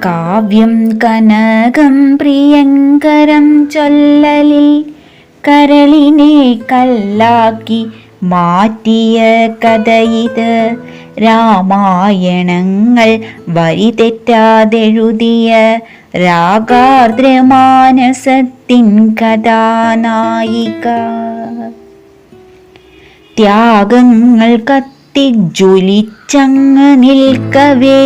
കാവ്യം കനകം പ്രിയങ്കരം ചൊല്ലലിൽ കരളിനെ കല്ലാക്കി മാറ്റിയ കഥയിത്. രാമായണങ്ങൾ വരി തെറ്റാതെഴുതിയ രാഗാർദ്രമാനസത്തിൻ കഥാനായിക. ത്യാഗങ്ങൾ കത്തിജ്വലിച്ചങ്ങ് നിൽക്കവേ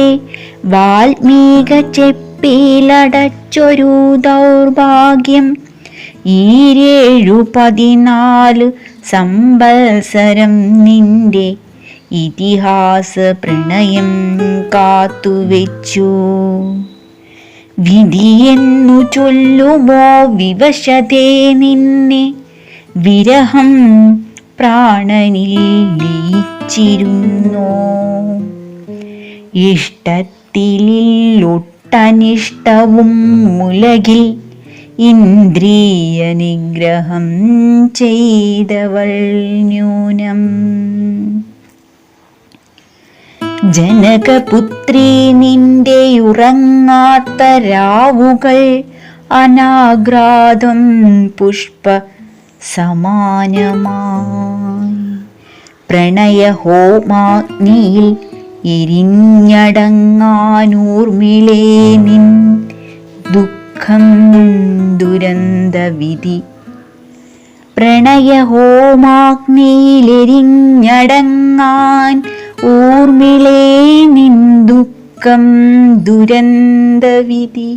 വാൽമീക ചെപ്പിലടച്ചൊരു ദൗർഭാഗ്യം. 14 സംവത്സരം നിന്റെ ഇതിഹാസ പ്രണയം കാത്തുവെച്ചു. വിധിയെന്നു ചൊല്ലുമോ വിവശതേ നിന്നെ, വിരഹം പ്രാണനിൽ ലയിച്ചിരുന്നോ. ഇഷ്ടത്തിലൊട്ടനിഷ്ടവും ഉലകിൽ ഇന്ദ്രിയ നിഗ്രഹം ചെയ്തവൾ ന്യൂനം. ജനകപുത്രി നിന്റെ ഉറങ്ങാത്ത രാവുകൾ അനാഘ്രാതം പുഷ്പ സമാനമായി. പ്രണയഹോമാഗ്നിയിൽ എരിഞ്ഞടങ്ങാനൂർമിളേ നിൻ ദുഃഖം ദുരന്തവിധി. പ്രണയഹോമാഗ്നിയിലെരിഞ്ഞടങ്ങാൻ ഊർമിളേ നിൻ ദുഃഖം ദുരന്തവിധി.